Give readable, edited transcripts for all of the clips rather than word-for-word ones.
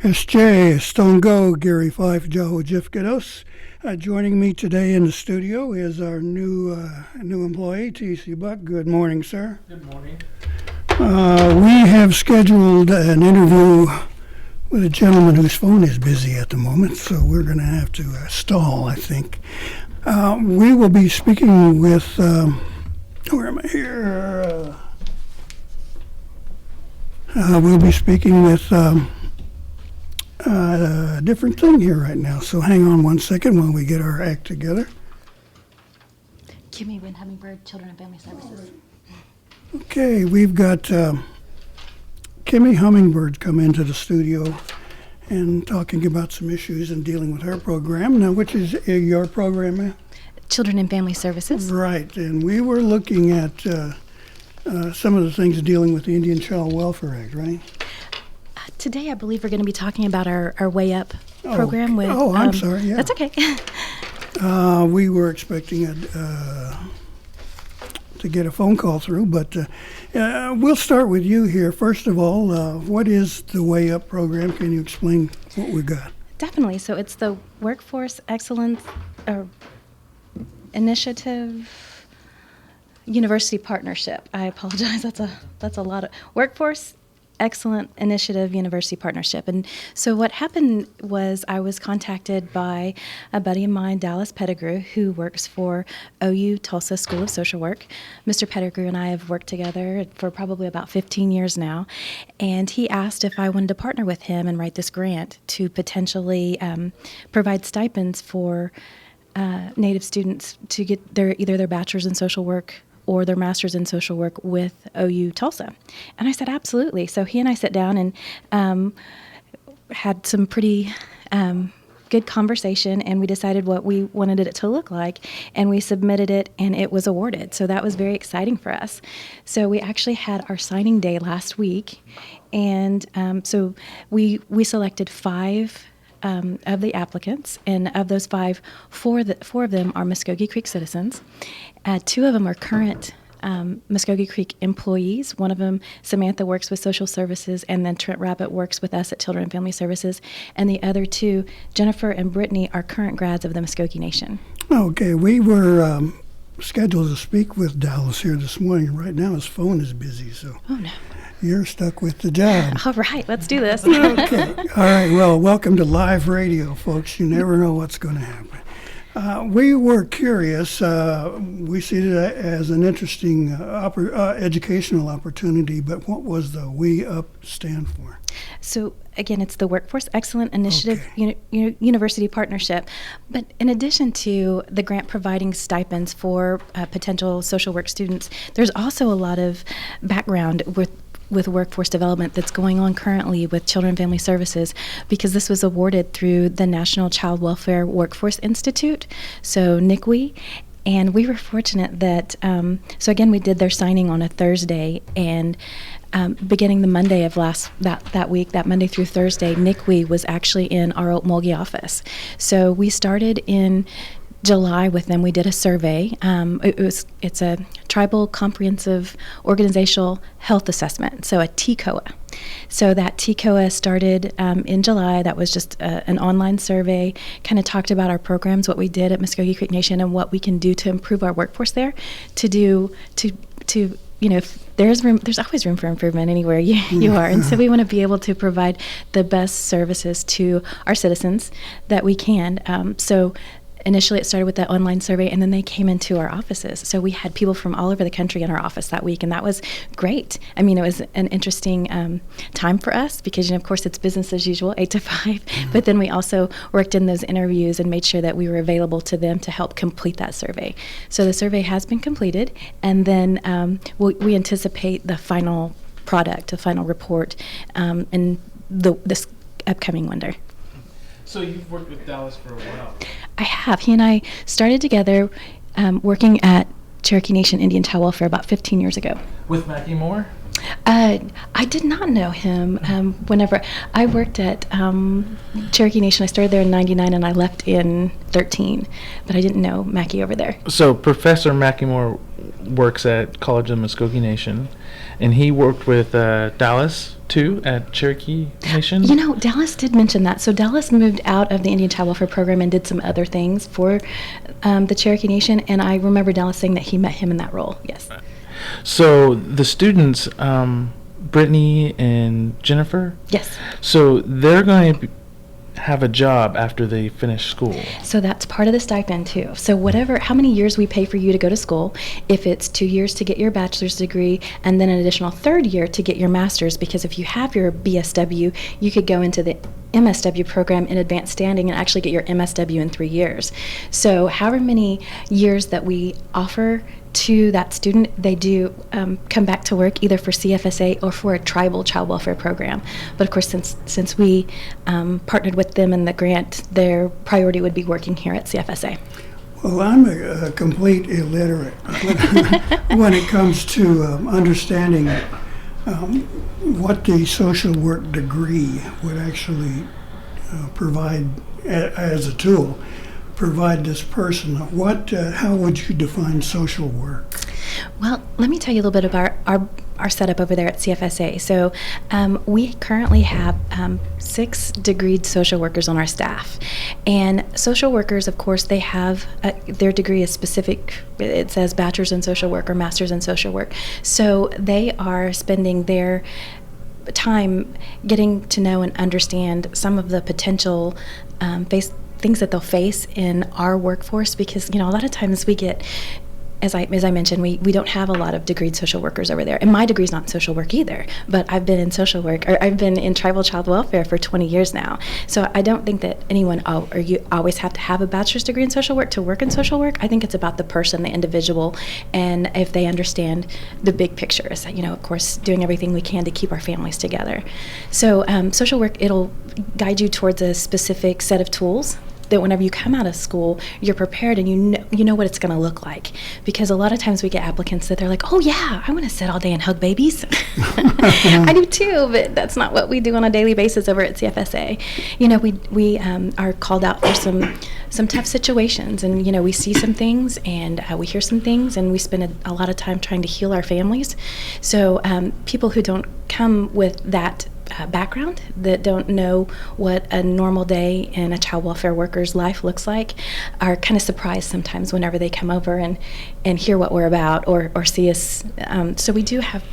SJ, Stone Go, Gary Fife, Joe Jifkados. Joining me today in the studio is our new employee, T.C. Buck. Good morning, sir. Good morning. We have scheduled an interview with a gentleman whose phone is busy at the moment, so we're going to have to stall, I think. We will be speaking with, where am I here? We'll be speaking with a different thing here right now, so hang on one second while we get our act together. Kimmy Wynn Hummingbird, Children and Family Services. Okay, we've got Kimmy Hummingbird come into the studio and talking about some issues and dealing with her program. Now, which is your program, ma'am? Children and Family Services. Right, and we were looking at some of the things dealing with the Indian Child Welfare Act, right? Today, I believe we're going to be talking about our Way Up program. I'm sorry, yeah. That's okay. We were expecting to get a phone call through, but we'll start with you here. First of all, what is the Way Up program? Can you explain what we got? Definitely. So it's the Workforce Excellence Initiative University Partnership. I apologize. That's a lot of Workforce Excellent Initiative University Partnership. And so what happened was I was contacted by a buddy of mine, Dallas Pettigrew, who works for OU Tulsa School of Social Work. Mr. Pettigrew and I have worked together for probably about 15 years now, and he asked if I wanted to partner with him and write this grant to potentially provide stipends for Native students to get either their bachelor's in social work or their master's in social work with OU Tulsa. And I said, absolutely. So he and I sat down and had some pretty good conversation, and we decided what we wanted it to look like, and we submitted it, and it was awarded. So that was very exciting for us. So we actually had our signing day last week, and so we selected 5 of the applicants, and of those 5, 4 of them are Mvskoke Creek citizens. 2 of them are current Mvskoke Creek employees. One of them, Samantha, works with social services, and then Trent Rabbit works with us at Children and Family Services. And the other 2, Jennifer and Brittany, are current grads of the Mvskoke Nation. Okay, we were scheduled to speak with Dallas here this morning. Right now his phone is busy, so you're stuck with the job. All right, let's do this. Okay. All right, well, welcome to live radio, folks. You never know what's going to happen. We were curious. We see it as an interesting educational opportunity, but what was the We Up stand for? So, again, it's the Workforce Excellent Initiative University Partnership. But in addition to the grant providing stipends for potential social work students, there's also a lot of background with workforce development that's going on currently with Children and Family Services, because this was awarded through the National Child Welfare Workforce Institute, so NCWI. And we were fortunate that, so again, we did their signing on a Thursday, and beginning the Monday of that week, that Monday through Thursday, NCWI was actually in our Okmulgee office. So we started in July with them. We did a survey. It's a Tribal Comprehensive Organizational Health Assessment, so a TCOA. So that TCOA started in July. That was just an online survey, kind of talked about our programs, what we did at Mvskoke Creek Nation, and what we can do to improve our workforce there, there's always room for improvement anywhere you are. And so we want to be able to provide the best services to our citizens that we can. So initially it started with that online survey, and then they came into our offices. So we had people from all over the country in our office that week, and that was great. I mean, it was an interesting time for us because, of course, it's business as usual, 8 to 5. Mm-hmm. But then we also worked in those interviews and made sure that we were available to them to help complete that survey. So the survey has been completed, and then we anticipate the final product, the final report, in this upcoming winter. So you've worked with Dallas for a while. I have. He and I started together working at Cherokee Nation Indian Child Welfare about 15 years ago. With Mackie Moore? I did not know him. Whenever I worked at Cherokee Nation, I started there in '99 and I left in '13, but I didn't know Mackie over there. So Professor Mackemore works at College of Mvskoke Nation, and he worked with Dallas too at Cherokee Nation. You know, Dallas did mention that. So Dallas moved out of the Indian Child Welfare Program and did some other things for the Cherokee Nation, and I remember Dallas saying that he met him in that role. Yes. So the students, Brittany and Jennifer. Yes. So they're going to have a job after they finish school. So that's part of the stipend too. So how many years we pay for you to go to school, if it's 2 years to get your bachelor's degree and then an additional third year to get your master's, because if you have your BSW, you could go into the MSW program in advanced standing and actually get your MSW in 3 years. So however many years that we offer to that student, they do come back to work either for CFSA or for a tribal child welfare program. But of course, since we partnered with them in the grant, their priority would be working here at CFSA. Well, I'm a complete illiterate when it comes to understanding what the social work degree would actually provide as a tool. Provide this person. How would you define social work? Well, let me tell you a little bit about our setup over there at CFSA. So we currently have 6 degreed social workers on our staff. And social workers, of course, they have their degree is specific. It says bachelor's in social work or master's in social work. So they are spending their time getting to know and understand some of the potential things that they'll face in our workforce, because a lot of times we get, as I mentioned, we don't have a lot of degreed social workers over there, and my degree's not in social work either, but I've been in social work, or I've been in tribal child welfare for 20 years now. So I don't think that anyone or you always have to have a bachelor's degree in social work to work in social work. I think it's about the person, the individual, and if they understand the big picture, is of course doing everything we can to keep our families together. So social work, it'll guide you towards a specific set of tools that whenever you come out of school, you're prepared and you know what it's going to look like. Because a lot of times we get applicants that they're like, oh yeah, I want to sit all day and hug babies. I do too, but that's not what we do on a daily basis over at CFSA. We are called out for some tough situations, and we see some things and we hear some things, and we spend a lot of time trying to heal our families. So people who don't come with that background, that don't know what a normal day in a child welfare worker's life looks like, are kind of surprised sometimes whenever they come over and hear what we're about or see us. So we do have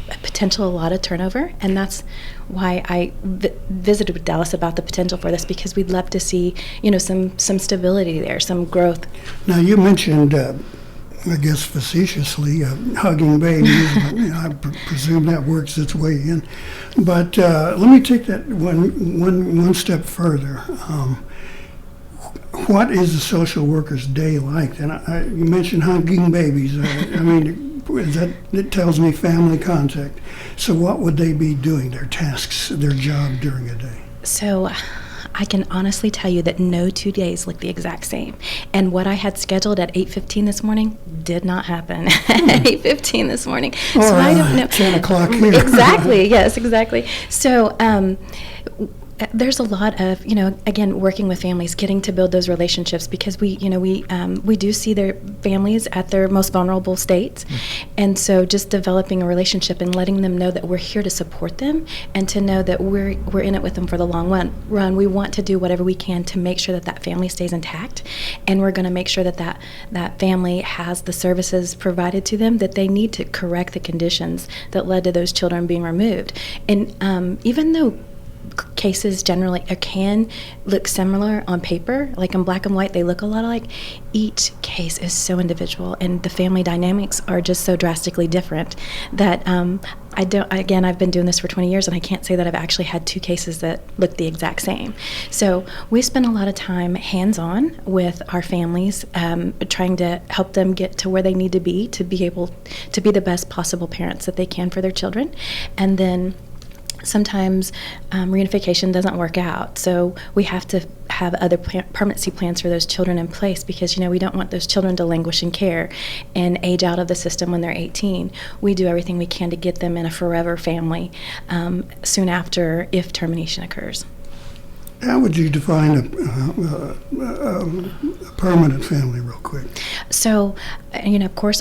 a lot of turnover, and that's why I visited with Dallas about the potential for this, because we'd love to see some stability there, some growth. Now you mentioned I guess facetiously, hugging babies. But, I presume that works its way in. But let me take that one step further. What is a social worker's day like? And you mentioned hugging babies. It tells me family contact. So what would they be doing, their tasks, their job during a day? So I can honestly tell you that no 2 days look the exact same. And what I had scheduled at 8:15 this morning did not happen at 8:15 this morning. Or so I don't know. 10 o'clock here. Exactly. Yes, exactly. So there's a lot of, again, working with families, getting to build those relationships, because we do see their families at their most vulnerable states. And so just developing a relationship and letting them know that we're here to support them, and to know that we're in it with them for the long run. We want to do whatever we can to make sure that family stays intact, and we're going to make sure that family has the services provided to them that they need to correct the conditions that led to those children being removed. And even though cases generally can look similar on paper, like in black and white, they look a lot alike, each case is so individual, and the family dynamics are just so drastically different that I've been doing this for 20 years, and I can't say that I've actually had 2 cases that look the exact same. So we spend a lot of time hands-on with our families, trying to help them get to where they need to be able to be the best possible parents that they can for their children. And then sometimes reunification doesn't work out, so we have to have other permanency plans for those children in place, because we don't want those children to languish in care and age out of the system when they're 18. We do everything we can to get them in a forever family soon after, if termination occurs. How would you define a permanent family, real quick? So, of course,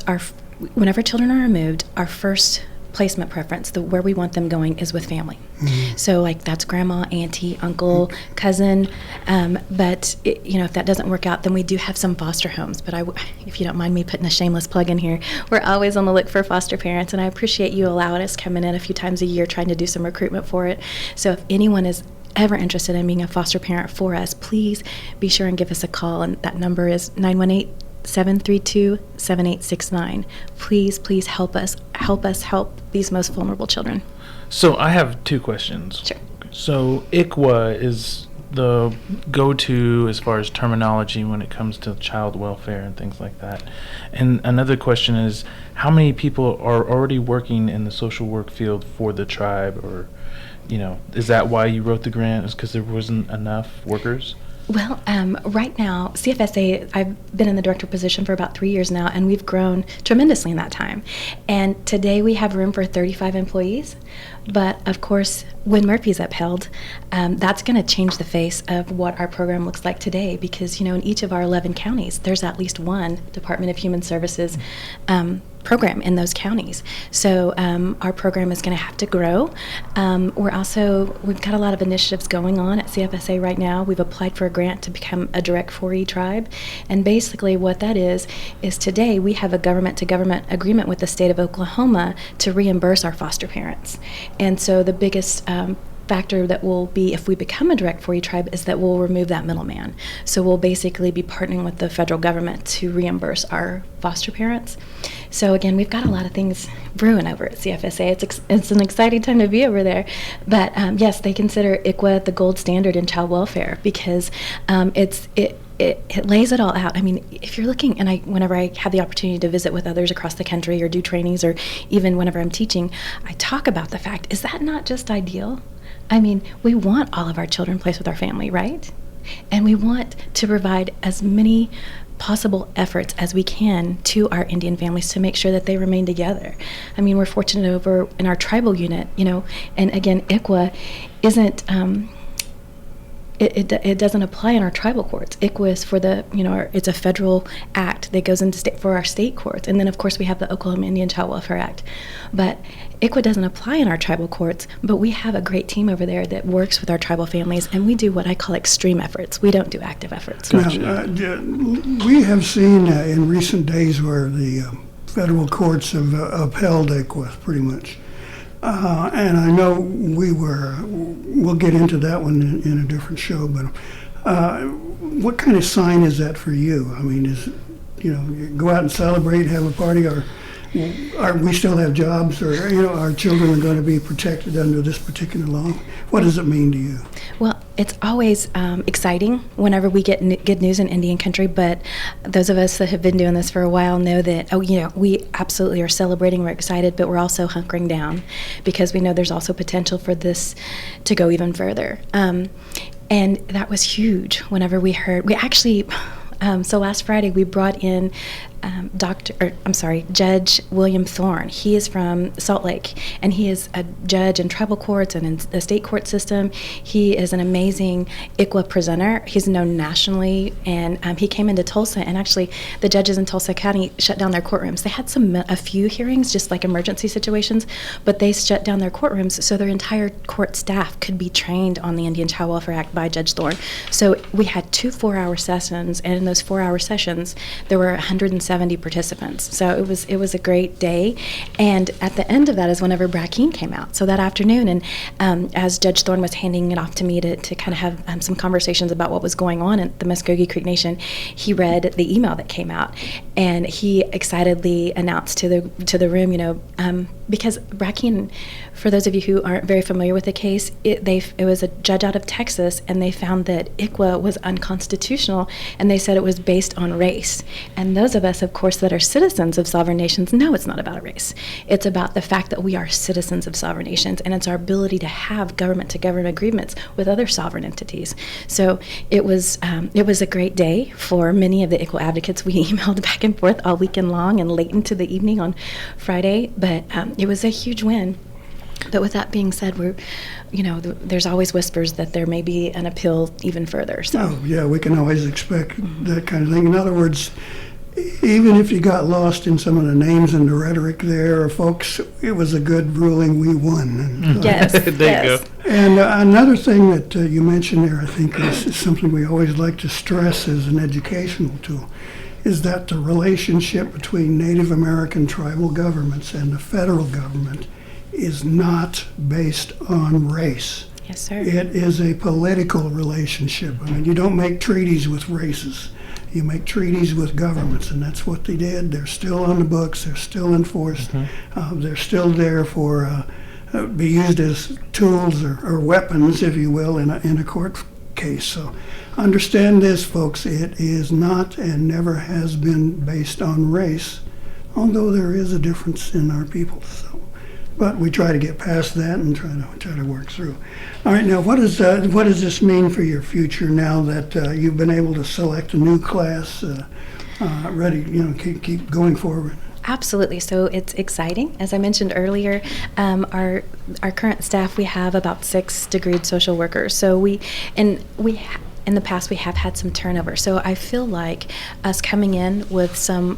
whenever children are removed, our first placement preference, where we want them going, is with family. Mm-hmm. So, that's grandma, auntie, uncle, cousin. But if that doesn't work out, then we do have some foster homes. But if you don't mind me putting a shameless plug in here, we're always on the look for foster parents, and I appreciate you allowing us coming in a few times a year trying to do some recruitment for it. So, if anyone is ever interested in being a foster parent for us, please be sure and give us a call, and that number is 918-732-7869. Please help us help these most vulnerable children. So I have two questions. Sure. So ICWA is the go-to as far as terminology when it comes to child welfare and things like that. And another question is, how many people are already working in the social work field for the tribe? Or is that why you wrote the grant? Is because there wasn't enough workers? Well, right now, CFSA, I've been in the director position for about 3 years now, and we've grown tremendously in that time. And today we have room for 35 employees. But, of course, when Murphy's upheld, that's going to change the face of what our program looks like today, because, in each of our 11 counties, there's at least one Department of Human Services program in those counties. So our program is going to have to grow. We've got a lot of initiatives going on at CFSA right now. We've applied for a grant to become a Direct 4E tribe. And basically what that is today we have a government-to-government agreement with the state of Oklahoma to reimburse our foster parents. And so the biggest factor that will be, if we become a Direct 4E tribe, is that we'll remove that middleman. So we'll basically be partnering with the federal government to reimburse our foster parents. So again, we've got a lot of things brewing over at CFSA. It's an exciting time to be over there. But yes, they consider ICWA the gold standard in child welfare, because it lays it all out. I mean, if you're looking, and whenever I have the opportunity to visit with others across the country or do trainings, or even whenever I'm teaching, I talk about the fact, is that not just ideal? I mean, we want all of our children placed with our family, right? And we want to provide as many possible efforts as we can to our Indian families to make sure that they remain together. I mean, we're fortunate over in our tribal unit, and again, ICWA isn't, it doesn't apply in our tribal courts. ICWA is for it's a federal act that goes into for our state courts. And then, of course, we have the Oklahoma Indian Child Welfare Act. But ICWA doesn't apply in our tribal courts, but we have a great team over there that works with our tribal families, and we do what I call extreme efforts. We don't do active efforts. Gotcha. Now, we have seen in recent days where the federal courts have upheld ICWA pretty much. And I know we'll get into that one in a different show, but what kind of sign is that for you? I mean, you go out and celebrate, have a party, or we still have jobs, or our children are going to be protected under this particular law? What does it mean to you? Well, it's always exciting whenever we get good news in Indian country, but those of us that have been doing this for a while know that, we absolutely are celebrating, we're excited, but we're also hunkering down, because we know there's also potential for this to go even further. And that was huge whenever we actually, so last Friday we brought in Judge William Thorne. He is from Salt Lake, and he is a judge in tribal courts and in the state court system. He is an amazing ICWA presenter. He's known nationally, and he came into Tulsa, and actually the judges in Tulsa County shut down their courtrooms. They had a few hearings, just like emergency situations, but they shut down their courtrooms so their entire court staff could be trained on the Indian Child Welfare Act by Judge Thorne. So we had 2 4-hour sessions, and in those 4-hour sessions, there were 170 participants. So it was a great day. And at the end of that is whenever Brackeen came out. So that afternoon, and as Judge Thorne was handing it off to me to kind of have some conversations about what was going on at the Mvskoke Creek Nation, he read the email that came out, and he excitedly announced to the room, because Brackeen, for those of you who aren't very familiar with the case, it was a judge out of Texas, and they found that ICWA was unconstitutional, and they said it was based on race. And those of us, of course, that are citizens of sovereign nations know it's not about race. It's about the fact that we are citizens of sovereign nations, and it's our ability to have government-to-government agreements with other sovereign entities. So it was a great day for many of the ICWA advocates. We emailed back and forth all weekend long and late into the evening on Friday, but it was a huge win. But with that being said, there's always whispers that there may be an appeal even further. So. Oh, yeah, we can always expect that kind of thing. In other words, even if you got lost in some of the names and the rhetoric there, folks, it was a good ruling. We won. And, yes. There you go. And another thing that you mentioned there, I think, is something we always like to stress as an educational tool, is that the relationship between Native American tribal governments and the federal government is not based on race. Yes, sir. It is a political relationship. I mean, you don't make treaties with races. You make treaties with governments, and that's what they did. They're still on the books. They're still enforced. They're still there for be used as tools or weapons, if you will, in a court case. So understand this, folks. It is not and never has been based on race, although there is a difference in our people. So, but we try to get past that and try to work through. All right, now what does this mean for your future now that you've been able to select a new class, ready, keep going forward? Absolutely. So it's exciting. As I mentioned earlier, our current staff, we have about 6 degreed social workers. So in the past, we have had some turnover. So I feel like us coming in with some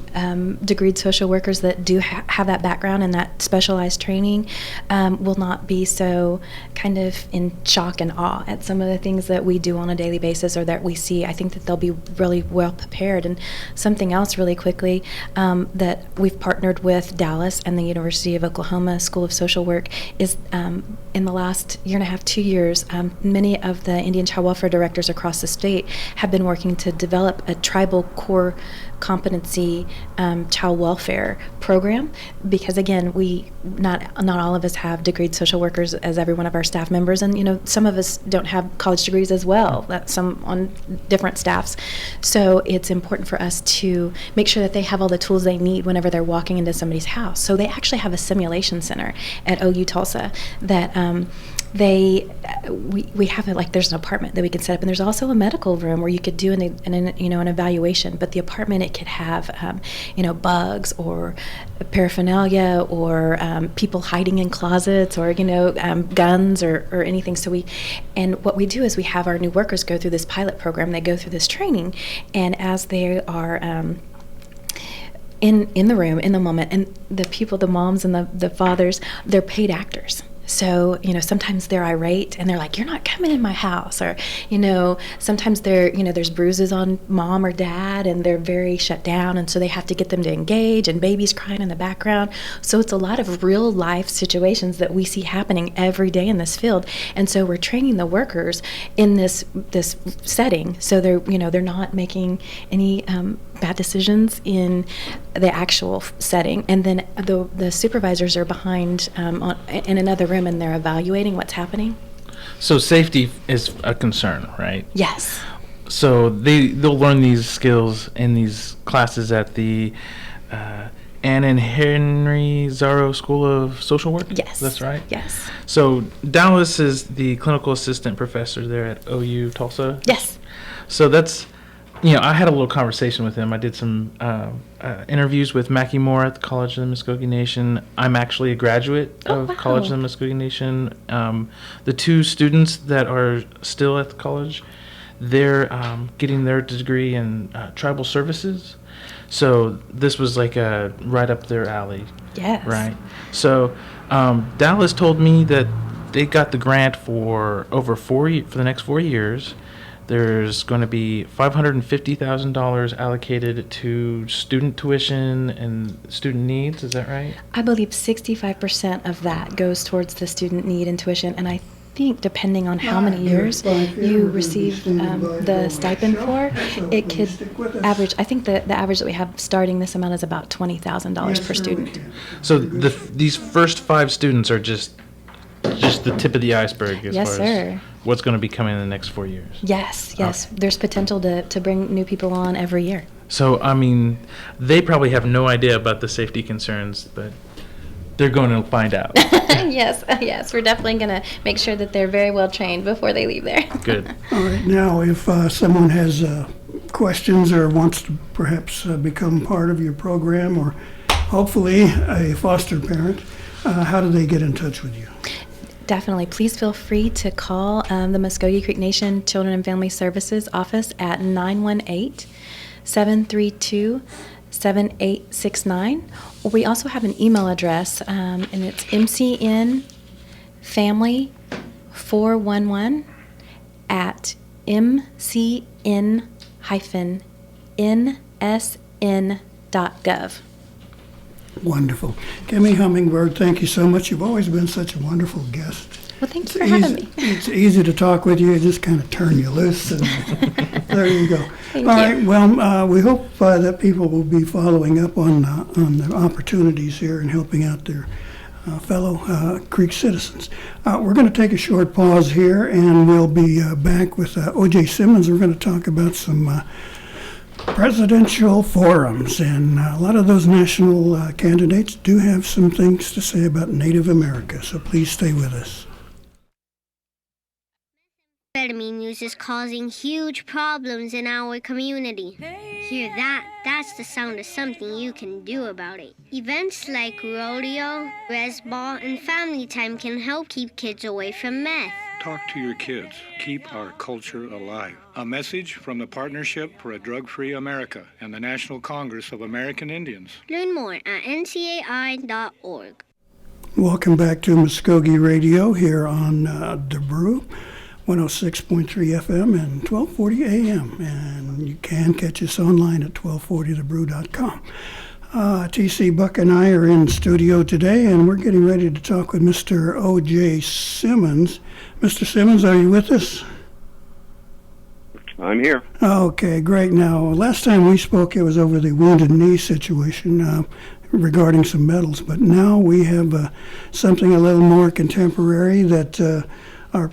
degreed social workers that do have that background and that specialized training will not be so kind of in shock and awe at some of the things that we do on a daily basis or that we see. I think that they'll be really well prepared. And something else really quickly that we've partnered with Dallas and the University of Oklahoma School of Social Work is in the last year and a half, 2 years, many of the Indian child welfare directors across the state have been working to develop a tribal core competency child welfare program, because again, we not all of us have degreed social workers as every one of our staff members, and some of us don't have college degrees as well, some on different staffs. So it's important for us to make sure that they have all the tools they need whenever they're walking into somebody's house. So they actually have a simulation center at OU Tulsa that we have it, like there's an apartment that we can set up, and there's also a medical room where you could do an evaluation. But the apartment, it could have bugs or paraphernalia or people hiding in closets or guns or anything. So what we do is we have our new workers go through this pilot program. They go through this training, and as they are in the room in the moment, and the people, the moms and the fathers, they're paid actors. So, sometimes they're irate and they're like, "You're not coming in my house," or, sometimes there's bruises on mom or dad and they're very shut down, and so they have to get them to engage, and babies crying in the background. So it's a lot of real life situations that we see happening every day in this field, and so we're training the workers in this setting, so they're not making any bad decisions in the actual setting, and then the supervisors are behind in another room, and they're evaluating what's happening. So safety is a concern, right? Yes. So they'll learn these skills in these classes at the Ann and Henry Zaro School of Social Work? Yes. That's right? Yes. So Dallas is the clinical assistant professor there at OU Tulsa? Yes. So that's, I had a little conversation with him. I did some interviews with Mackie Moore at the College of the Mvskoke Nation. I'm actually a graduate of wow. College of the Mvskoke Nation. The 2 students that are still at the college, they're getting their degree in tribal services. So this was like right up their alley. Yes. Right. So Dallas told me that they got the grant for for the next 4 years. There's going to be $550,000 allocated to student tuition and student needs. Is that right? I believe 65% of that goes towards the student need and tuition, and I think depending on how many years you receive the stipend for, it could average. I think the average that we have starting this amount is about $20,000 per student. So these first 5 students are just the tip of the iceberg as Yes, far sir. as what's going to be coming in the next 4 years. Yes. Okay. There's potential to bring new people on every year. So, I mean, they probably have no idea about the safety concerns, but they're going to find out. Yes. We're definitely going to make sure that they're very well trained before they leave there. Good. All right, now, if someone has questions or wants to perhaps become part of your program or hopefully a foster parent, how do they get in touch with you? Definitely. Please feel free to call the Mvskoke Creek Nation Children and Family Services office at 918-732-7869. We also have an email address, and it's mcnfamily411 at mcn-nsn.gov. Wonderful. Kimmy Hummingbird, thank you so much. You've always been such a wonderful guest. Well, thank you for having me. It's easy to talk with you. Just kind of turn you loose, and there you go. Thank All you. right. Well, we hope that people will be following up on the opportunities here and helping out their fellow Creek citizens. We're going to take a short pause here, and we'll be back with O.J. Simmons. We're going to talk about some presidential forums, and a lot of those national candidates do have some things to say about Native America, so please stay with us. Amphetamine use is causing huge problems in our community. Hear that? That's the sound of something you can do about it. Events like rodeo, res ball, and family time can help keep kids away from meth. Talk to your kids. Keep our culture alive. A message from the Partnership for a Drug-Free America and the National Congress of American Indians. Learn more at ncai.org. Welcome back to Mvskoke Radio here on The Brew, 106.3 FM and 1240 AM. And you can catch us online at 1240thebrew.com. TC Buck and I are in studio today, and we're getting ready to talk with Mr. O.J. Simmons. Mr. Simmons, are you with us? I'm here. Okay, great. Now, last time we spoke, it was over the Wounded Knee situation regarding some medals, but now we have something a little more contemporary that our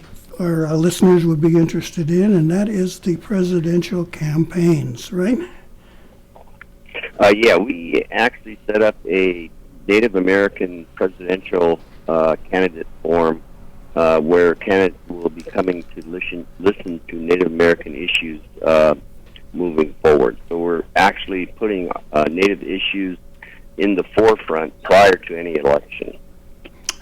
listeners would be interested in, and that is the presidential campaigns, right? Yeah, we actually set up a Native American presidential candidate forum where candidates will be coming to listen to Native American issues moving forward. So we're actually putting Native issues in the forefront prior to any election.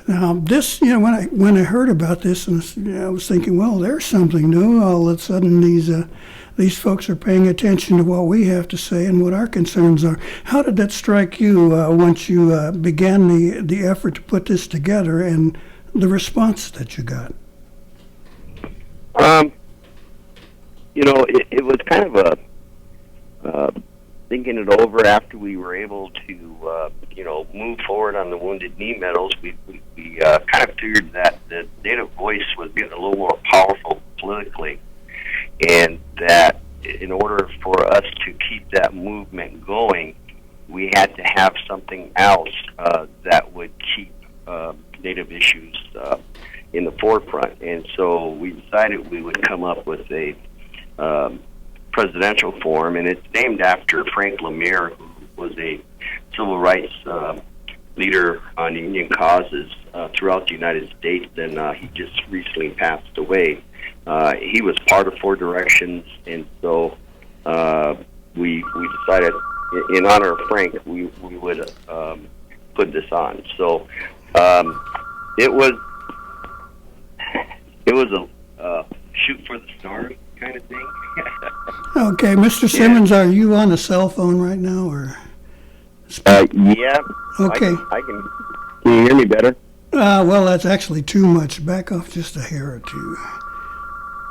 Now, this, when I heard about this, and I was thinking, well, there's something new. All of a sudden, these folks are paying attention to what we have to say and what our concerns are. How did that strike you once you began the effort to put this together and the response that you got? It was kind of a thinking it over after we were able to, move forward on the Wounded Knee medals. We kind of figured that the Native voice was getting a little more powerful politically, and that in order for us to keep that movement going, we had to have something else that would keep Native issues in the forefront. And so we decided we would come up with a presidential forum, and it's named after Frank Lemire, who was a civil rights leader on Indian causes throughout the United States, and he just recently passed away. He was part of Four Directions, and so we decided, in honor of Frank, we would put this on. So it was a shoot for the stars kind of thing. Okay, Mr. Simmons, are you on a cell phone right now, or? Yeah. Okay. I can. Can you hear me better? Well, that's actually too much. Back off just a hair or two.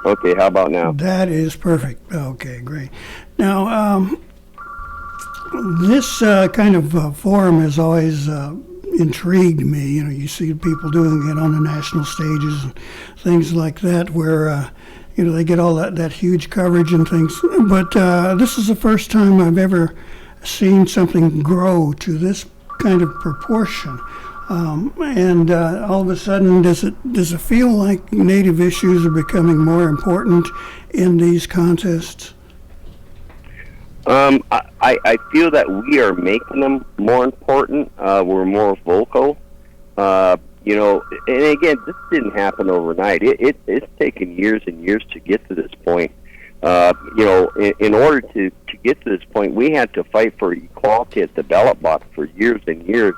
Okay, how about now? That is perfect. Okay, great. Now, this kind of forum has always intrigued me. You know, you see people doing it on the national stages and things like that, where they get all that huge coverage and things. But this is the first time I've ever seen something grow to this kind of proportion. And all of a sudden, does it feel like Native issues are becoming more important in these contests? I feel that we are making them more important. We're more vocal. And again, this didn't happen overnight. It's taken years and years to get to this point. In order to get to this point, we had to fight for equality at the ballot box for years and years,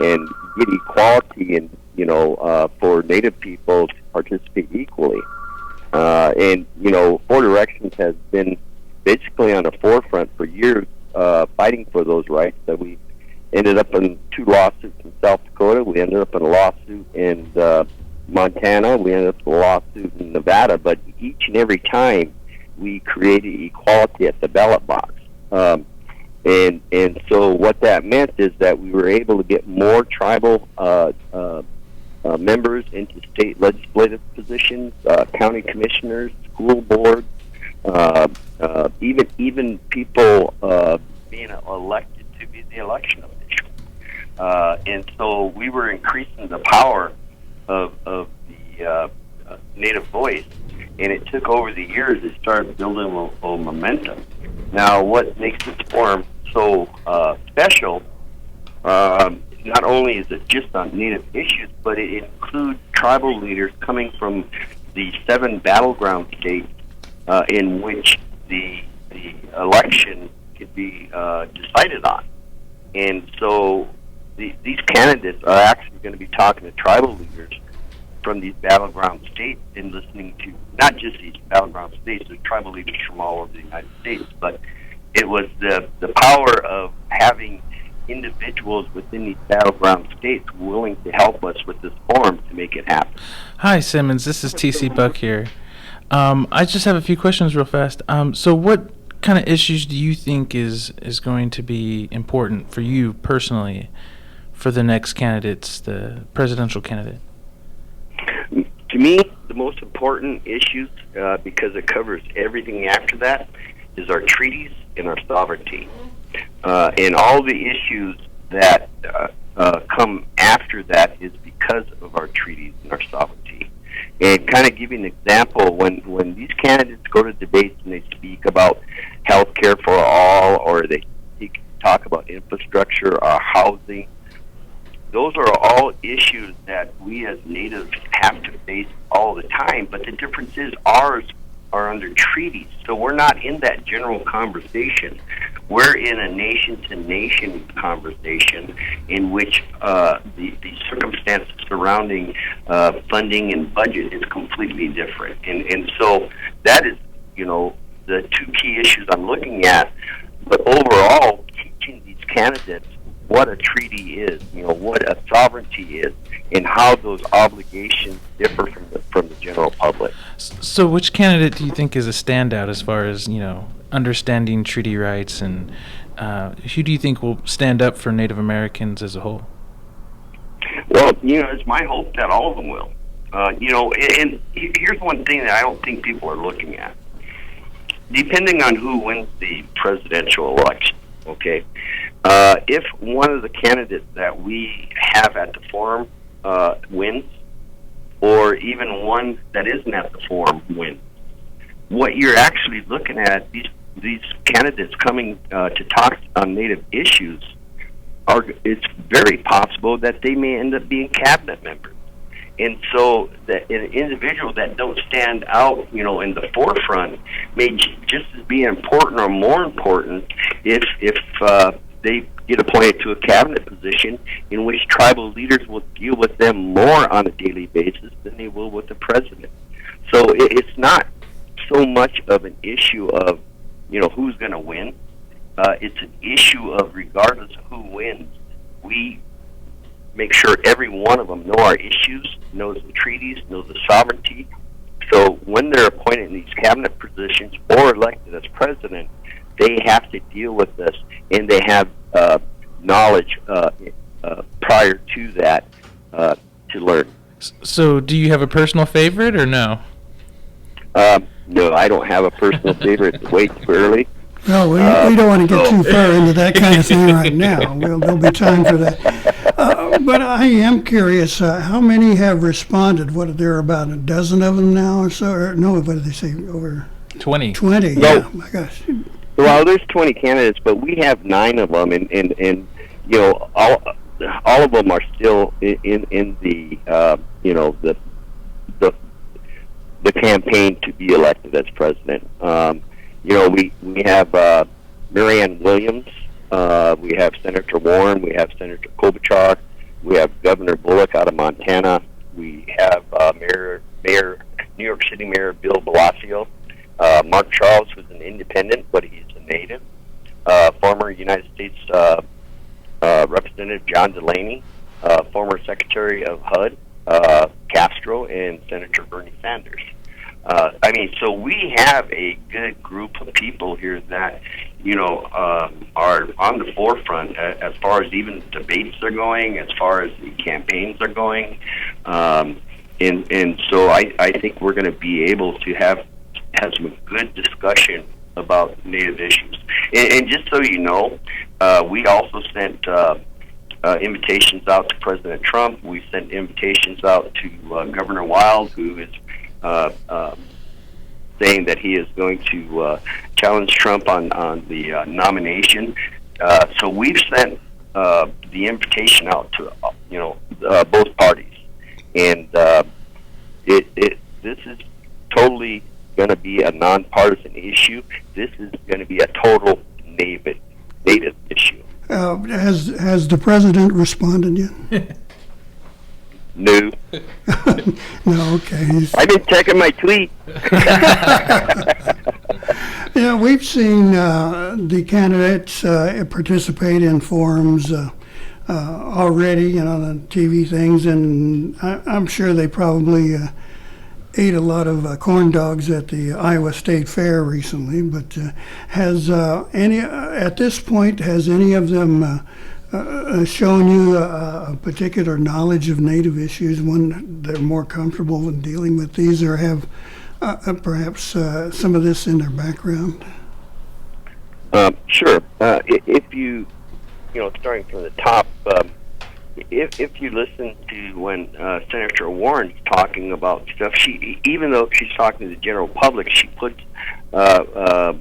and get equality and for Native people to participate equally. Board Elections has been basically on the forefront for years, fighting for those rights. That we ended up in 2 lawsuits in South Dakota. We ended up in a lawsuit in Montana. We ended up in a lawsuit in Nevada. But each and every time, we created equality at the ballot box. And so what that meant is that we were able to get more tribal members into state legislative positions, county commissioners, school boards, even people being elected to be the election official. And so we were increasing the power of the Native voice, and it took over the years. It started building a momentum. Now, what makes this forum so special, not only is it just on Native issues, but it includes tribal leaders coming from the 7 battleground states in which the election could be decided on. And so these candidates are actually going to be talking to tribal leaders from these battleground states and listening to not just these battleground states, there's tribal leaders from all over the United States, but it was the power of having individuals within these battleground states willing to help us with this forum to make it happen. Hi, Simmons. This is TC Buck here. I just have a few questions real fast. So what kind of issues do you think is going to be important for you personally for the next candidates, the presidential candidate? To me, the most important issues, because it covers everything after that, is our treaties and our sovereignty. And all the issues that come after that is because of our treaties and our sovereignty. And kind of give you an example, when these candidates go to debates and they speak about health care for all, or they talk about infrastructure or housing, those are all issues that we as Natives have to face all the time, but the difference is ours are under treaties. So we're not in that general conversation. We're in a nation-to-nation conversation in which the circumstances surrounding funding and budget is completely different. And so that is, the 2 key issues I'm looking at. But overall, teaching these candidates what a treaty is, what a sovereignty is, and how those obligations differ from the general public. So which candidate do you think is a standout as far as, understanding treaty rights, and who do you think will stand up for Native Americans as a whole? Well, it's my hope that all of them will. And here's one thing that I don't think people are looking at. Depending on who wins the presidential election, okay, if one of the candidates that we have at the forum wins, or even one that isn't at the forum wins, what you're actually looking at, these candidates coming to talk on Native issues, it's very possible that they may end up being cabinet members. And so that an individual that don't stand out, in the forefront may just as be important or more important if they get appointed to a cabinet position in which tribal leaders will deal with them more on a daily basis than they will with the president. So it's not so much of an issue of, who's going to win. It's an issue of, regardless of who wins, we make sure every one of them know our issues, knows the treaties, knows the sovereignty. So when they're appointed in these cabinet positions or elected as president, they have to deal with this, and they have knowledge prior to that to learn. So, do you have a personal favorite or no? No, I don't have a personal favorite. It's way too early. Well, we don't want to get too far into that kind of thing right now. There'll be time for that. But I am curious, how many have responded? What, there are about a dozen of them now or so? Or, no, what did they say? Over 20. 20, No. yeah, my gosh. Well, there's 20 candidates, but we have 9 of them, and you know, all of them are still in the you know, the campaign to be elected as president. You know, we have Marianne Williams, we have Senator Warren, we have Senator Klobuchar, we have Governor Bullock out of Montana, we have New York City Mayor Bill Blasio, Mark Charles, who's an independent, but he's a native, former United States Representative John Delaney, former Secretary of HUD, Castro, and Senator Bernie Sanders. I mean, so we have a good group of people here that, you know, are on the forefront as far as even debates are going, as far as the campaigns are going. And so I think we're going to be able to have some good discussion about Native issues. And just so you know, we also sent invitations out to President Trump. We sent invitations out to Governor Wild, who is saying that he is going to challenge Trump on the nomination. So we've sent the invitation out to both parties, and this is totally going to be a nonpartisan issue. This is going to be a total native issue. Has the president responded yet? No. No, okay. I've been checking my tweet. Yeah, we've seen the candidates participate in forums already, you know, the TV things, and I'm sure they probably ate a lot of corn dogs at the Iowa State Fair recently. But at this point, has any of them shown you a particular knowledge of Native issues, one they're more comfortable in dealing with these, or have perhaps some of this in their background? Sure. If you starting from the top, if you listen to when Senator Warren's talking about stuff, even though she's talking to the general public, she puts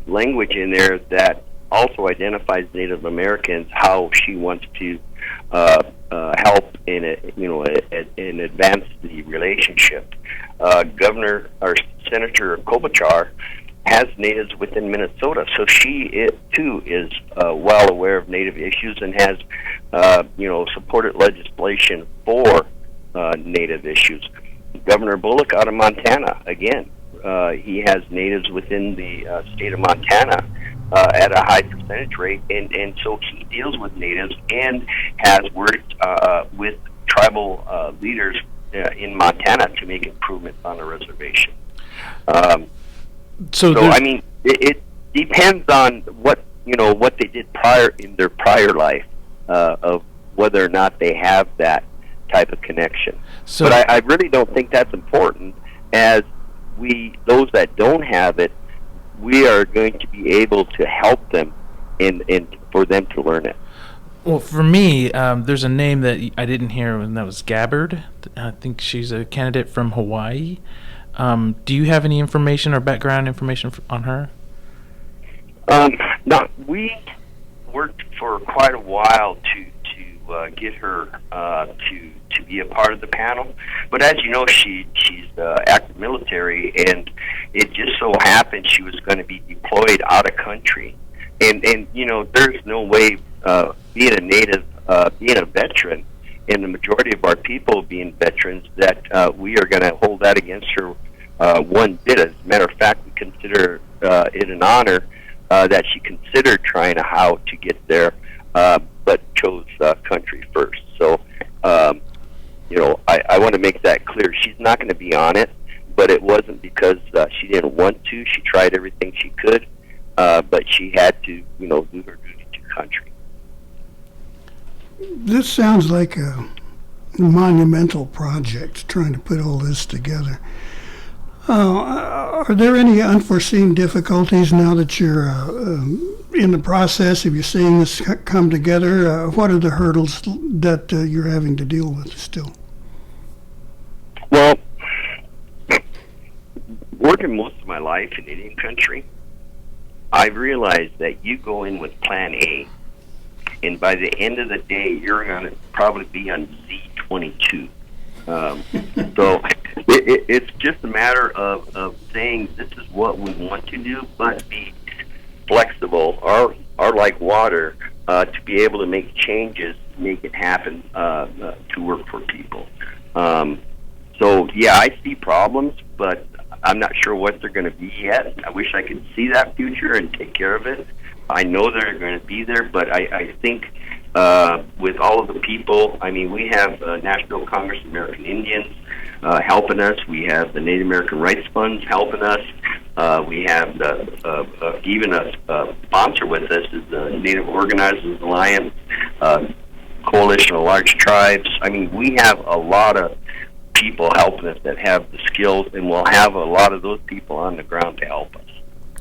language in there that also identifies Native Americans, how she wants to help in advance the relationship. Governor or Senator Klobuchar has natives within Minnesota, so she too is well aware of Native issues and has supported legislation for Native issues. Governor Bullock out of Montana, again, he has natives within the state of Montana at a high percentage rate, and so he deals with natives and has worked with tribal leaders in Montana to make improvements on the reservation. So I mean, it depends on what they did in their prior life, of whether or not they have that type of connection. So, but I really don't think that's important, as those that don't have it, we are going to be able to help them and for them to learn it. Well, for me, there's a name that I didn't hear, and that was Gabbard. I think she's a candidate from Hawaii. Do you have any information or background information on her? No, we worked for quite a while to get her to be a part of the panel. But as you know, she's active military, and it just so happened she was going to be deployed out of country. And there's no way, being a native, being a veteran, and the majority of our people being veterans, that we are going to hold that against her one bit. As a matter of fact, we consider it an honor that she considered trying how to get there, but chose country first. So, I want to make that clear. She's not going to be on it, but it wasn't because she didn't want to. She tried everything she could, but she had to, do her duty to country. This sounds like monumental project trying to put all this together. Are there any unforeseen difficulties now that you're in the process of you seeing this come together? What are the hurdles that you're having to deal with still? Well, working most of my life in Indian country, I've realized that you go in with plan A, and by the end of the day, you're going to probably be on Z22. So it's just a matter of saying this is what we want to do, but be flexible or like water to be able to make changes, make it happen to work for people. So, yeah, I see problems, but I'm not sure what they're going to be yet. I wish I could see that future and take care of it. I know they're going to be there, but I think with all of the people, I mean, we have National Congress of American Indians helping us. We have the Native American Rights Funds helping us. We have even a sponsor with us is the Native Organizers Alliance, Coalition of Large Tribes. I mean, we have a lot of people helping us that have the skills, and we'll have a lot of those people on the ground to help us.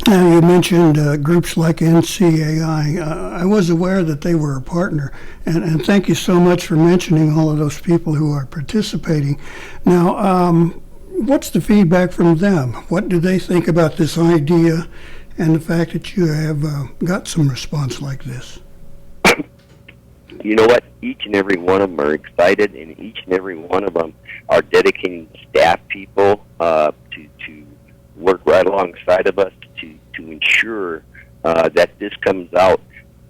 You mentioned groups like NCAI. I was aware that they were a partner, and thank you so much for mentioning all of those people who are participating. Now, what's the feedback from them? What do they think about this idea and the fact that you have got some response like this? You know what? Each and every one of them are excited, and each and every one of them are dedicating staff people to work right alongside of us to ensure that this comes out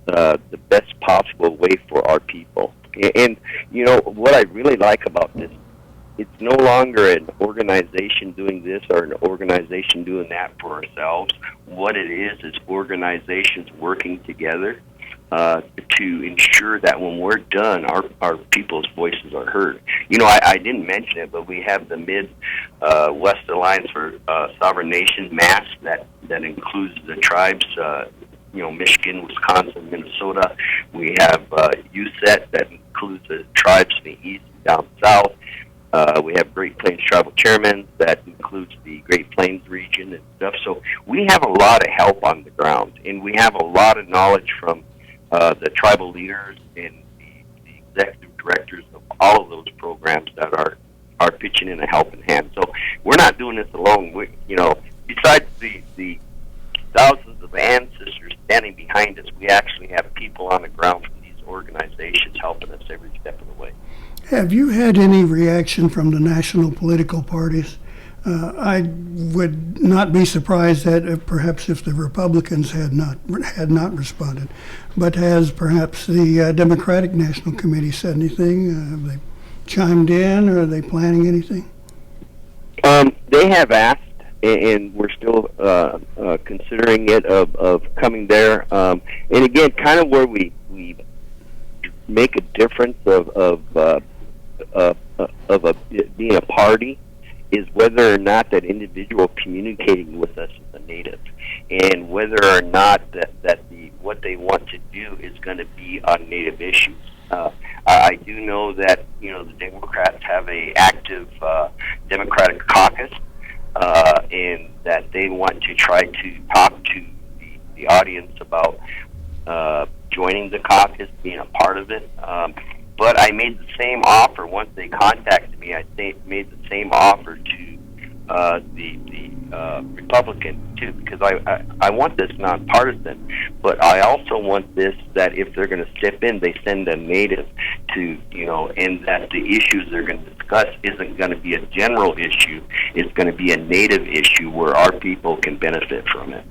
the best possible way for our people. And, you know, what I really like about this, it's no longer an organization doing this or an organization doing that for ourselves. What it is organizations working together to ensure that when we're done, our people's voices are heard. You know, I didn't mention it, but we have the Mid-West Alliance for Sovereign Nations MAS that includes the tribes, Michigan, Wisconsin, Minnesota. We have USET that includes the tribes in the east and down south. We have Great Plains Tribal Chairmen that includes the Great Plains region and stuff. So we have a lot of help on the ground, and we have a lot of knowledge from the tribal leaders and the executive directors of all of those programs that are pitching in a helping hand. So we're not doing this alone. Besides the thousands of ancestors standing behind us, we actually have people on the ground from these organizations helping us every step of the way. Have you had any reaction from the national political parties? I would not be surprised that perhaps if the Republicans had not responded, but has perhaps the Democratic National Committee said anything? Have they chimed in, or are they planning anything? They have asked, and we're still considering it of coming there. And again, kind of where we make a difference of being a party is whether or not that individual communicating with us is a native, and whether or not that what they want to do is going to be on native issues. I do know that the Democrats have a active Democratic caucus, and that they want to try to talk to the audience about joining the caucus, being a part of it. But I made the same offer once they contacted me. I made the same offer to the Republicans too, because I want this nonpartisan. But I also want this that if they're going to step in, they send a native to and that the issues they're going to discuss isn't going to be a general issue. It's going to be a native issue where our people can benefit from it.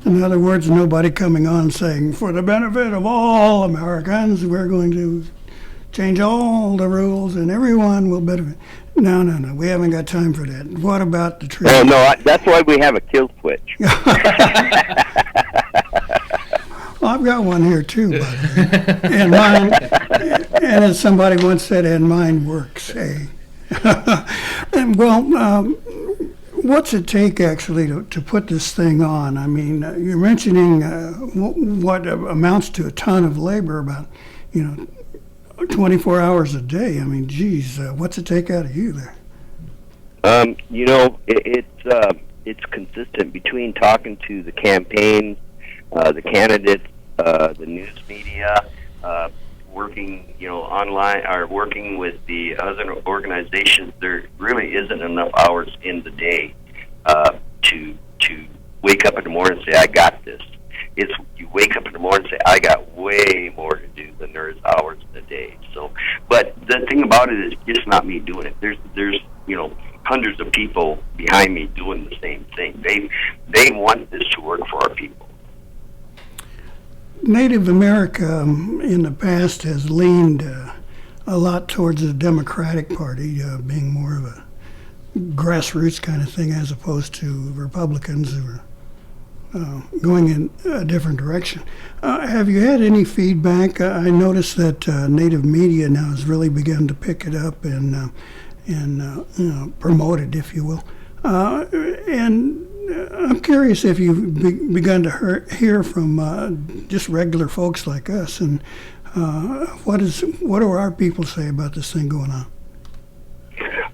In other words, nobody coming on saying, for the benefit of all Americans, we're going to change all the rules and everyone will benefit. No, we haven't got time for that. What about the treaty? Oh, no, that's why we have a kill switch. Well, I've got one here too, buddy. And mine, and as somebody once said, and mine works, hey. What's it take actually to put this thing on? I mean, you're mentioning what amounts to a ton of labor, about 24 hours a day. I mean, geez, what's it take out of you there? It's consistent between talking to the campaigns, the candidates, the news media, working, online, or working with the other organizations. There really isn't enough hours in the day to wake up in the morning and say, I got this. It's you wake up in the morning and say, I got way more to do than there is hours in a day. So, but the thing about it is just not me doing it. There's hundreds of people behind me doing the same thing. They want this to work for our people. Native America in the past has leaned a lot towards the Democratic Party, being more of a grassroots kind of thing as opposed to Republicans who are going in a different direction. Have you had any feedback? I noticed that Native media now has really begun to pick it up and promote it, if you will. And I'm curious if you've begun to hear from just regular folks like us, and what do our people say about this thing going on?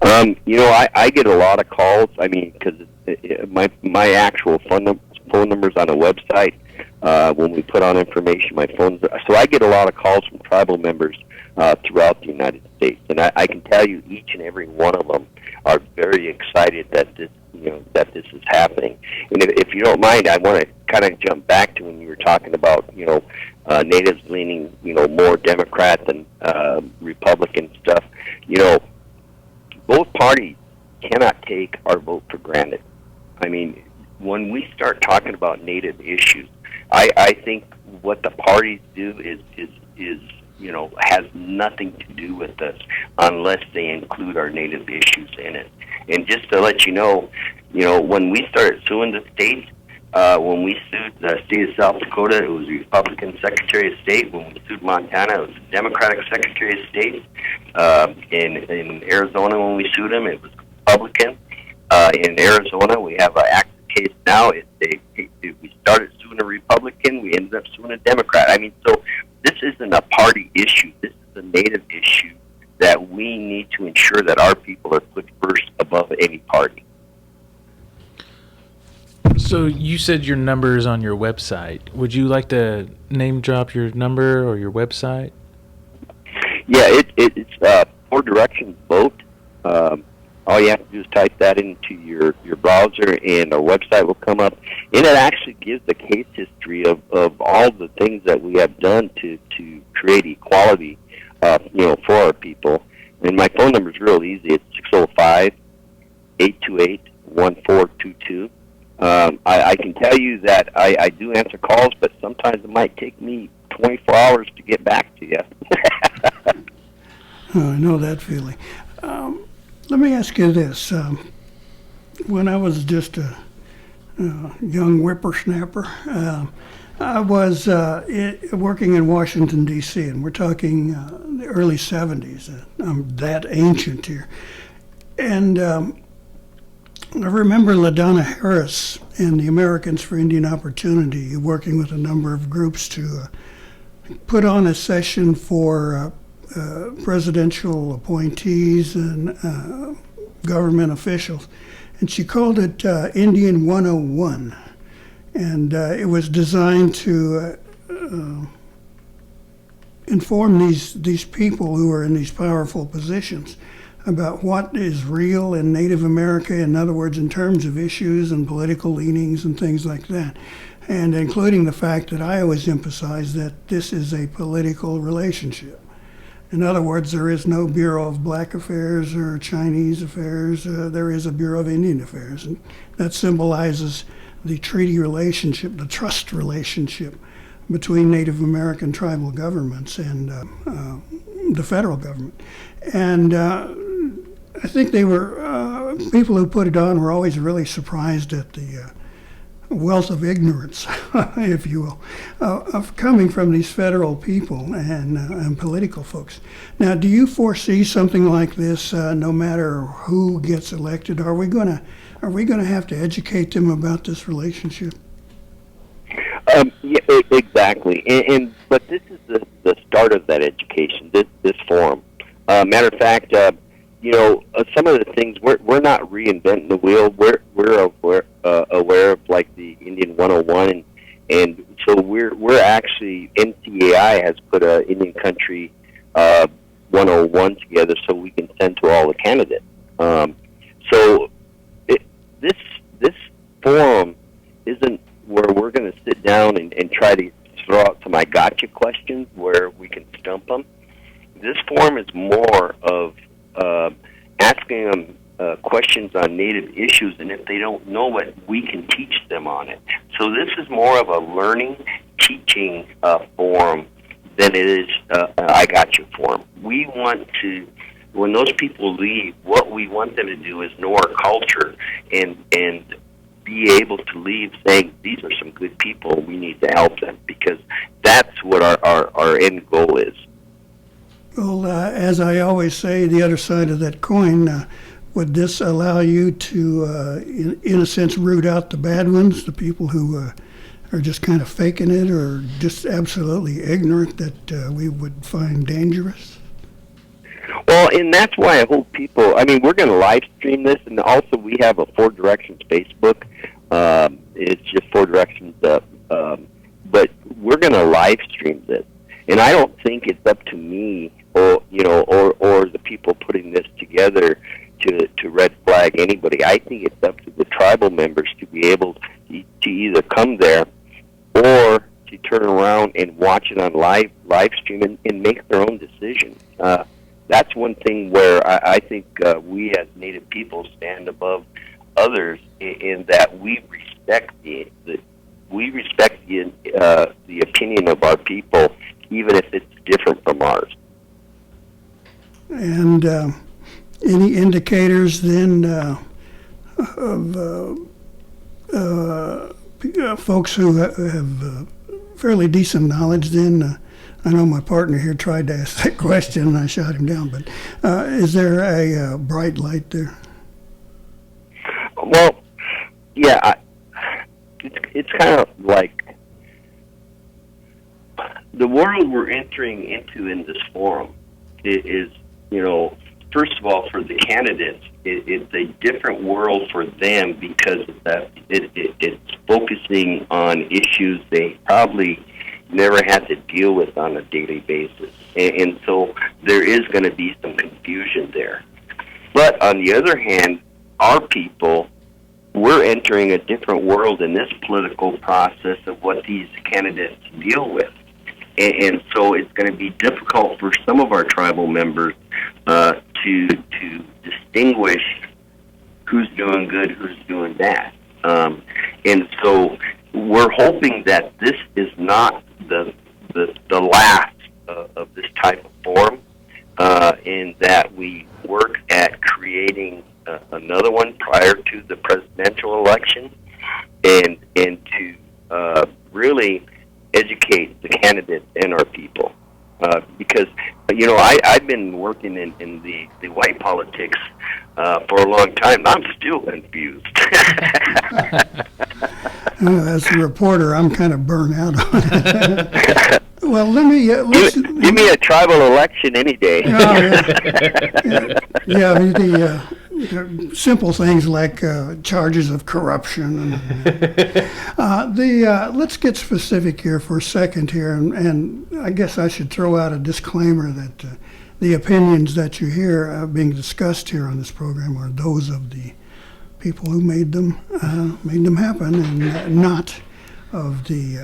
I get a lot of calls. I mean, because my actual phone number's on a website. When we put on information, my phone's so I get a lot of calls from tribal members throughout the United States, and I can tell you, each and every one of them are very excited that this is happening. And if you don't mind, I want to kind of jump back to when you were talking about natives leaning more Democrat than Republican stuff. Both parties cannot take our vote for granted. I mean, when we start talking about Native issues, I think what the parties do is has nothing to do with us unless they include our Native issues in it. And just to let you know, when we started suing the states, when we sued the state of South Dakota, it was a Republican Secretary of State. When we sued Montana, it was a Democratic Secretary of State. In Arizona, when we sued him, it was Republican. In Arizona, we have an active case now. We started suing a Republican. We ended up suing a Democrat. I mean, so this isn't a party issue. This is a Native issue that we need to ensure that our people are put first above any party. So you said your number is on your website. Would you like to name drop your number or your website? Yeah, it's Four Directions Vote. All you have to do is type that into your browser, and our website will come up. And it actually gives the case history of all the things that we have done to create equality, for our people. And my phone number is real easy. It's 605-828-1422. I can tell you that I do answer calls, but sometimes it might take me 24 hours to get back to you. I know that feeling. Let me ask you this. When I was just a young whippersnapper, I was working in Washington, D.C., and we're talking the early 70s. I'm that ancient here. And I remember LaDonna Harris and the Americans for Indian Opportunity working with a number of groups to put on a session for presidential appointees and government officials. And she called it Indian 101. And it was designed to inform these people who are in these powerful positions about what is real in Native America, in other words, in terms of issues and political leanings and things like that. And including the fact that I always emphasize that this is a political relationship. In other words, there is no Bureau of Black Affairs or Chinese Affairs. There is a Bureau of Indian Affairs. And that symbolizes the treaty relationship, the trust relationship between Native American tribal governments and the federal government. And I think they were, people who put it on were always really surprised at the wealth of ignorance, if you will, of coming from these federal people and political folks. Now, do you foresee something like this, no matter who gets elected? Are we going to have to educate them about this relationship? Exactly. But this is the start of that education. This forum. Matter of fact, some of the things we're not reinventing the wheel. We're aware of like the Indian 101, and so we're actually NCAI has put a Indian Country 101 together so we can send to all the candidates. So this forum isn't where we're going to sit down and try to throw out some I gotcha questions where we can stump them. This forum is more of asking them questions on Native issues, and if they don't know it, we can teach them on it. So this is more of a learning, teaching forum than it is I gotcha forum. We want to, when those people leave, what we want them to do is know our culture and be able to leave saying, these are some good people, we need to help them, because that's what our end goal is. Well, as I always say, the other side of that coin, would this allow you to, in a sense, root out the bad ones, the people who are just kind of faking it or just absolutely ignorant that we would find dangerous? Well, and that's why I hope people, we're going to live stream this, and also we have a Four Directions Facebook. It's just Four Directions, but we're going to live stream this. And I don't think it's up to me or the people putting this together to red flag anybody. I think it's up to the tribal members to be able to either come there or to turn around and watch it on live stream and make their own decision. That's one thing where I think we as Native people stand above others in that we respect the opinion of our people, even if it's different from ours. And any indicators then of folks who have fairly decent knowledge then? I know my partner here tried to ask that question and I shot him down, but is there a bright light there? Well, yeah, it's kind of like the world we're entering into in this forum is, first of all, for the candidates, it's a different world for them because it's focusing on issues they probably never had to deal with on a daily basis. And so there is going to be some confusion there. But on the other hand, our people, we're entering a different world in this political process of what these candidates deal with. And so it's going to be difficult for some of our tribal members to distinguish who's doing good, who's doing bad. And so we're hoping that this is not the last of this type of forum, in that we work at creating another one prior to the presidential election, and to really educate the candidates and our people. Because, I've been working in the white politics for a long time. I'm still confused. As a reporter, I'm kind of burnt out on it. Well, let me... give me a tribal election any day. The simple things like charges of corruption. Let's get specific here for a second here, and I guess I should throw out a disclaimer that the opinions that you hear being discussed here on this program are those of the people who made them happen, and not of the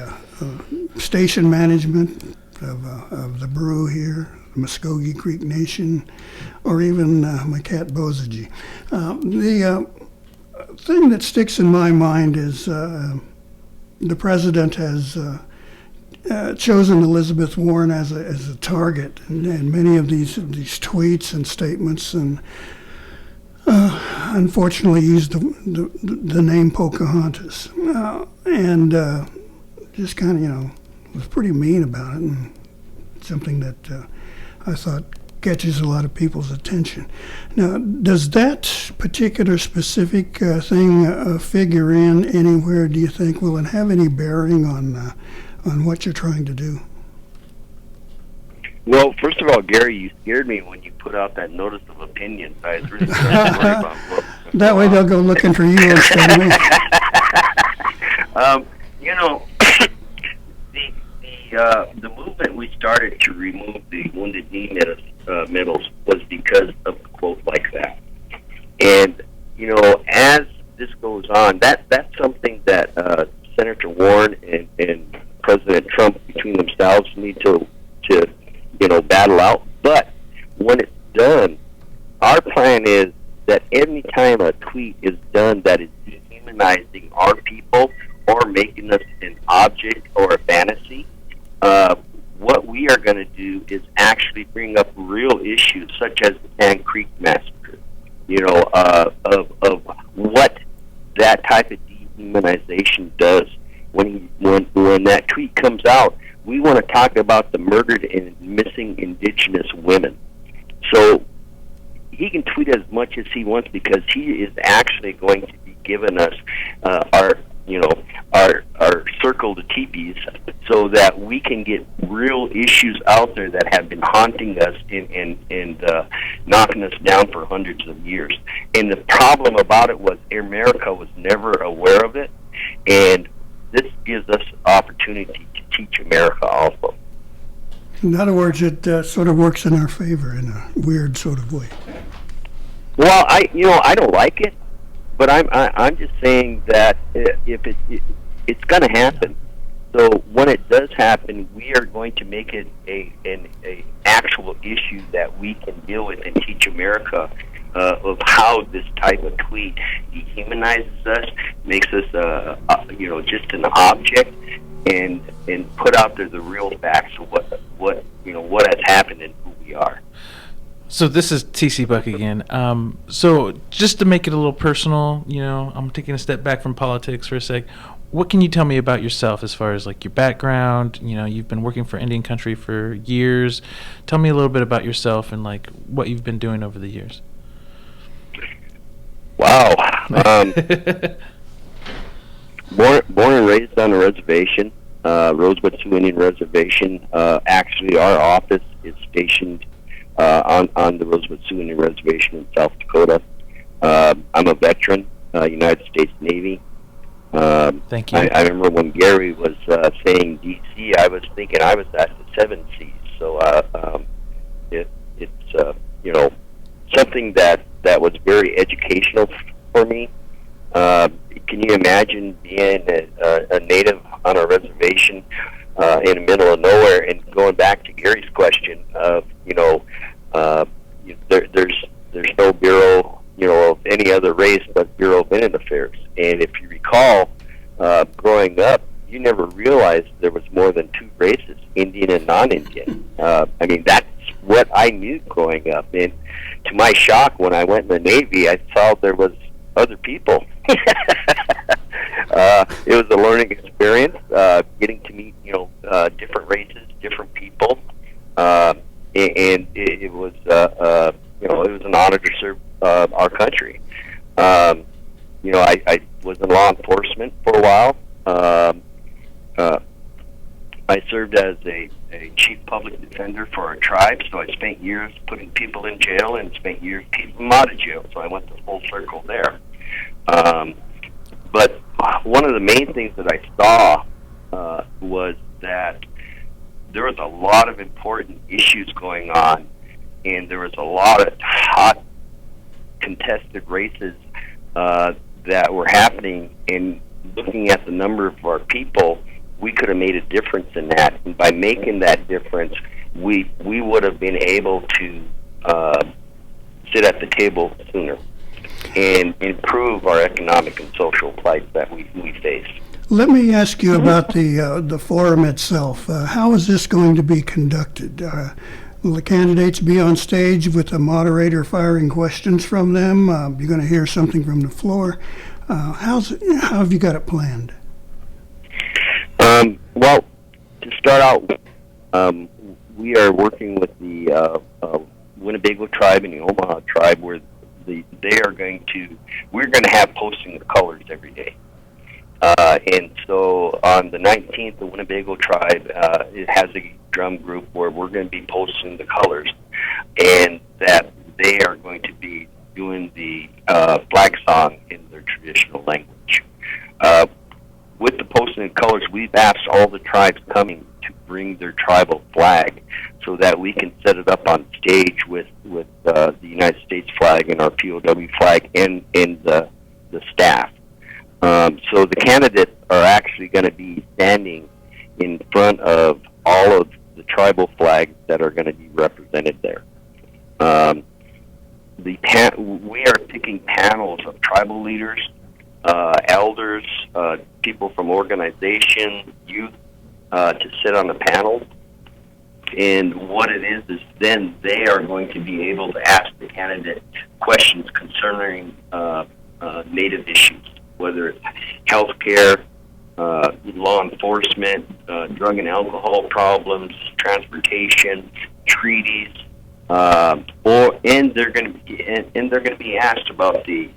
station management of the brew here, the Mvskoke Creek Nation, or even my cat Bozigi. The thing that sticks in my mind is the president has chosen Elizabeth Warren as a target, and many of these tweets and statements, and unfortunately used the name Pocahontas, and just kind of was pretty mean about it, and something that I thought catches a lot of people's attention. Now, does that particular specific thing figure in anywhere, do you think? Will it have any bearing on what you're trying to do? Well, first of all, Gary, you scared me when you put out that notice of opinion. I was really starting to worry about what that way they'll go looking for you instead of me. You know, the movement we started to remove the Wounded Knee medals was because of a quote like that. And, you know, as this goes on, that's something that Senator Warren and President Trump between themselves need to battle out. But when it's done, our plan is that any time a tweet is done that is dehumanizing our people or making us an object or a fantasy, what we are going to do is actually bring up real issues such as the Sand Creek Massacre, of what that type of dehumanization does. When that tweet comes out, we want to talk about the murdered and missing indigenous women. So he can tweet as much as he wants because he is actually going to be giving us our circle to teepees so that we can get real issues out there that have been haunting us and knocking us down for hundreds of years. And the problem about it was America was never aware of it, and this gives us opportunity to teach America also. In other words, it sort of works in our favor in a weird sort of way. Well, I don't like it, but I'm just saying that if it's going to happen. So when it does happen, we are going to make it a actual issue that we can deal with and teach America of how this type of tweet dehumanizes us, makes us just an object, and put out there the real facts of what has happened and who we are. So this is TC Buck again. So just to make it a little personal, I'm taking a step back from politics for a sec. What can you tell me about yourself as far as like your background? You've been working for Indian Country for years. Tell me a little bit about yourself and like what you've been doing over the years. Wow. Born and raised on a reservation, Rosebud Sioux Indian Reservation. Actually, our office is stationed on the Rosebud Sioux Indian Reservation in South Dakota. I'm a veteran, United States Navy. Thank you. I remember when Gary was saying D.C., I was thinking I was at the 7 Cs. So it's something that was very educational for me. Can you imagine being a native on a reservation in the middle of nowhere? And going back to Gary's question of there's no bureau of any other race but Bureau of Indian Affairs. And if you recall, growing up, you never realized there was more than two races, Indian and non-Indian. That's what I knew growing up. And to my shock, when I went in the Navy, I saw there was other people. It was a learning experience, getting to meet, different races, different people. And it was, it was an honor to serve our country. I was in law enforcement for a while. I served as a chief public defender for our tribe, so I spent years putting people in jail and spent years keeping them out of jail, so I went the full circle there. But one of the main things that I saw was that there was a lot of important issues going on, and there was a lot of hot contested races that were happening. And looking at the number of our people, we could have made a difference in that. And by making that difference, we would have been able to sit at the table sooner and improve our economic and social plight that we face. Let me ask you about the forum itself. How is this going to be conducted? Will the candidates be on stage with a moderator firing questions from them? You're going to hear something from the floor. How have you got it planned? Well, to start out, we are working with the Winnebago tribe and the Omaha tribe, where we're going to have posting the colors every day. And so on the 19th, the Winnebago tribe it has a drum group where we're going to be posting the colors, and that they are going to be doing the flag song in their traditional language. With the posting of colors, we've asked all the tribes coming to bring their tribal flag so that we can set it up on stage with the United States flag and our POW flag and the staff. So the candidates are actually going to be standing in front of all of the tribal flags that are going to be represented there. We are picking panels of tribal leaders, elders, people from organizations, youth, to sit on the panel. And what it is then they are going to be able to ask the candidate questions concerning Native issues, whether it's health care, law enforcement, drug and alcohol problems, transportation, treaties, and they're going to be asked about the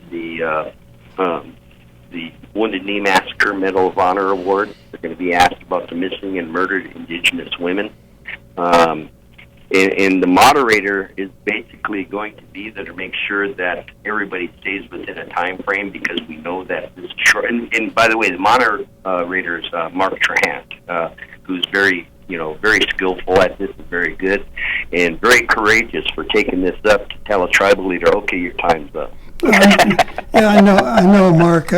Wounded Knee Massacre Medal of Honor Award. They're going to be asked about the missing and murdered Indigenous women. And the moderator is basically going to be there to make sure that everybody stays within a time frame, because we know that this is short. And by the way, the moderator is Mark Trahant, who's very skillful at this and very good and very courageous for taking this up to tell a tribal leader, okay, your time's up. Yeah, I know, Mark.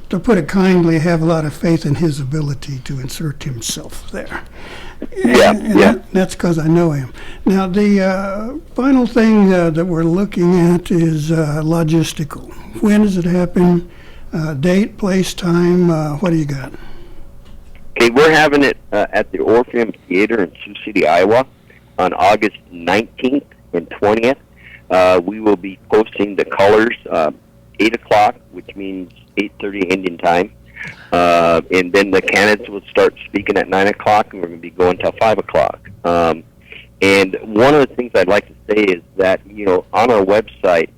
To put it kindly, have a lot of faith in his ability to insert himself there. That's because I know him. Now, the final thing that we're looking at is logistical. When does it happen? Date, place, time, what do you got? Okay, we're having it at the Orpheum Theater in Sioux City, Iowa on August 19th and 20th. We will be posting the colors 8 o'clock, which means 8:30 Indian time. And then the candidates will start speaking at 9 o'clock, and we're going to be going till 5 o'clock. And one of the things I'd like to say is that, on our website,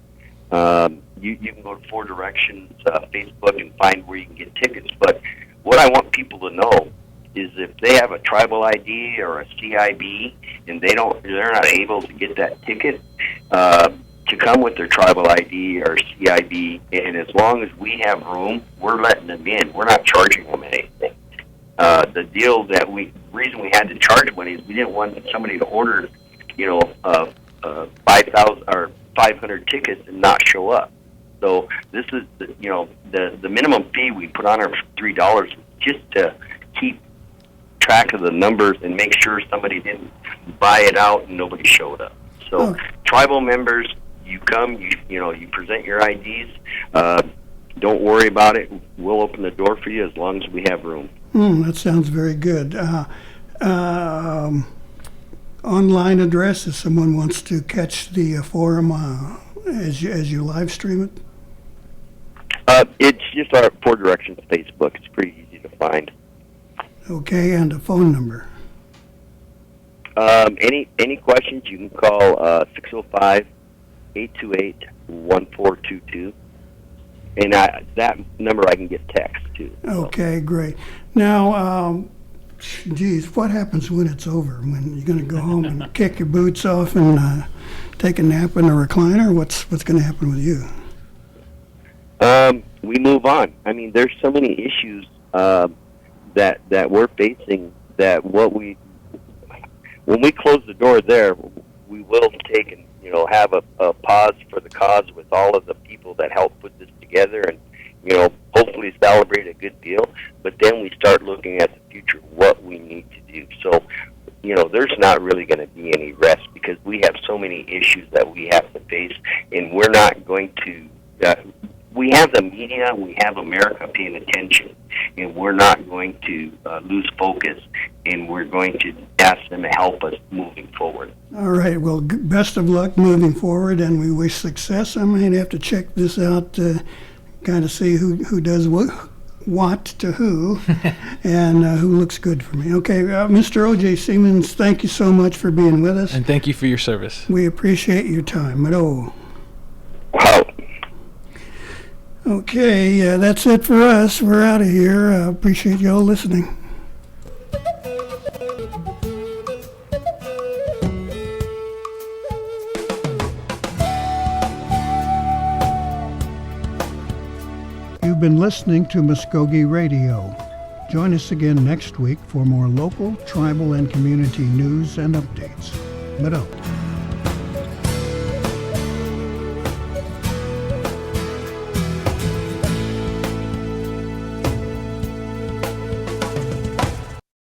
you can go to Four Directions, Facebook, and find where you can get tickets. But what I want people to know is if they have a tribal ID or a CIB and they're not able to get that ticket, to come with their tribal ID or CIB, and as long as we have room, we're letting them in. We're not charging them anything. The reason we had to charge money is we didn't want somebody to order, 5,000 or 500 tickets and not show up. So this is the minimum fee we put on our $3 just to keep track of the numbers and make sure somebody didn't buy it out and nobody showed up. So tribal members, you come, you present your IDs. Don't worry about it. We'll open the door for you as long as we have room. That sounds very good. Online address if someone wants to catch the forum as you live stream it? It's just our Four Directions Facebook. It's pretty easy to find. Okay, and a phone number. Any questions, you can call 605-828-1422. And that number I can get text too. Okay, great. Now, what happens when it's over? When you're going to go home and kick your boots off and take a nap in a recliner? What's going to happen with you? We move on. I mean, there's so many issues that we're facing that when we close the door there, we will take and have a pause for the cause with all of the people that helped put this together, and hopefully celebrate a good deal. But then we start looking at the future, what we need to do. So there's not really going to be any rest because we have so many issues that we have to face, and we're not going to. We have the media, we have America paying attention, and we're not going to lose focus, and we're going to ask them to help us moving forward. All right. Well, best of luck moving forward, and we wish success. I might have to check this out, kind of see who does what, what to who, and who looks good for me. Okay, Mr. O.J. Siemens, thank you so much for being with us. And thank you for your service. We appreciate your time. Wow. Okay, that's it for us. We're out of here. Appreciate y'all listening. You've been listening to Mvskoke Radio. Join us again next week for more local, tribal, and community news and updates. Madam.